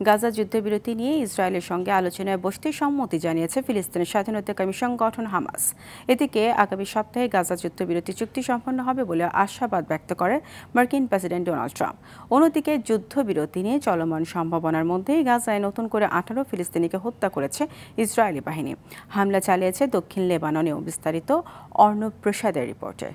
গাজা যুদ্ধবিরতি নিয়ে ইসরায়েলের সঙ্গে আলোচনায় বসতে সম্মতি জানিয়েছে ফিলিস্তিনের স্বাধীনতাকামী সংগঠন হামাস। এদিকে আগামী সপ্তাহে গাজা যুদ্ধবিরতি চুক্তি সম্পন্ন হবে বলে আশাবাদ ব্যক্ত করে মার্কিন প্রেসিডেন্ট ডোনাল্ড ট্রাম্প। অন্যদিকে যুদ্ধবিরতি নিয়ে চলমান সম্ভাবনার মধ্যেই গাজায় নতুন করে 18 ফিলিস্তিনিকে হত্যা করেছে ইসরায়েলি বাহিনী। হামলা চালিয়েছে দক্ষিণ লেবাননেও। বিস্তারিত অর্ণব প্রসাদের রিপোর্টে।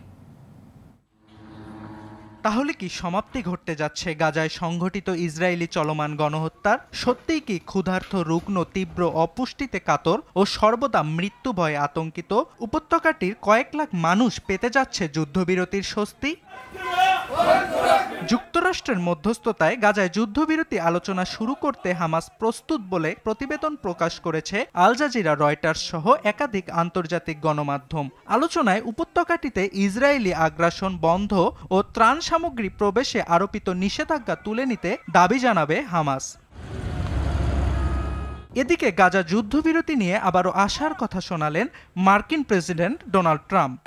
তাহলে কি সমাপ্তি ঘটতে যাচ্ছে গাজায় সংঘটিত ইসরায়েলি চলমান গণহত্যার? সত্যিই কি ক্ষুধার্ত, রুগ্ন, তীব্র অপুষ্টিতে কাতর ও সর্বদা মৃত্যু ভয়ে আতঙ্কিত উপত্যকাটির কয়েক লাখ মানুষ পেতে যাচ্ছে যুদ্ধবিরতির স্বস্তি? যুক্তরাষ্ট্রের মধ্যস্থতায় গাজায় যুদ্ধবিরতি আলোচনা শুরু করতে হামাস প্রস্তুত বলে প্রতিবেদন প্রকাশ করেছে আল জাজিরা, রয়টার্স সহ একাধিক আন্তর্জাতিক গণমাধ্যম। আলোচনায় উপত্যকাটিতে ইসরায়েলি আগ্রাসন বন্ধ ও ত্রাণ সামগ্রী প্রবেশে আরোপিত নিষেধাজ্ঞা তুলে নিতে দাবি জানাবে হামাস। এদিকে গাজা যুদ্ধবিরতি নিয়ে আবারও আশার কথা শোনালেন মার্কিন প্রেসিডেন্ট ডোনাল্ড ট্রাম্প।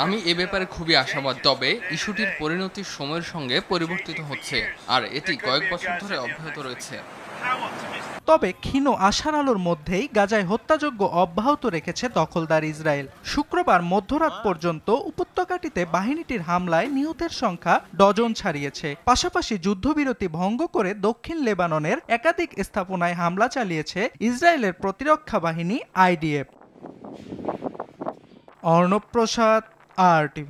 আমি এ ব্যাপারে খুবই আশাবাদী, তবে ইস্যুটির পরিণতি সময়ের সঙ্গে পরিবর্তিত হচ্ছে আর এটি কয়েক বছর ধরে অব্যাহত রয়েছে। তবে ক্ষীণ আশার আলোর মধ্যেই গাজায় হত্যাযজ্ঞ অব্যাহত রেখেছে দখলদার ইসরায়েল। শুক্রবার মধ্যরাত পর্যন্ত উপত্যকাটিতে বাহিনীটির হামলায় নিহতের সংখ্যা ডজন ছাড়িয়েছে। পাশাপাশি যুদ্ধবিরতি ভঙ্গ করে দক্ষিণ লেবাননের একাধিক স্থাপনায় হামলা চালিয়েছে ইসরায়েলের প্রতিরক্ষা বাহিনী IDF। অর্ণব প্রসাদ, RTV।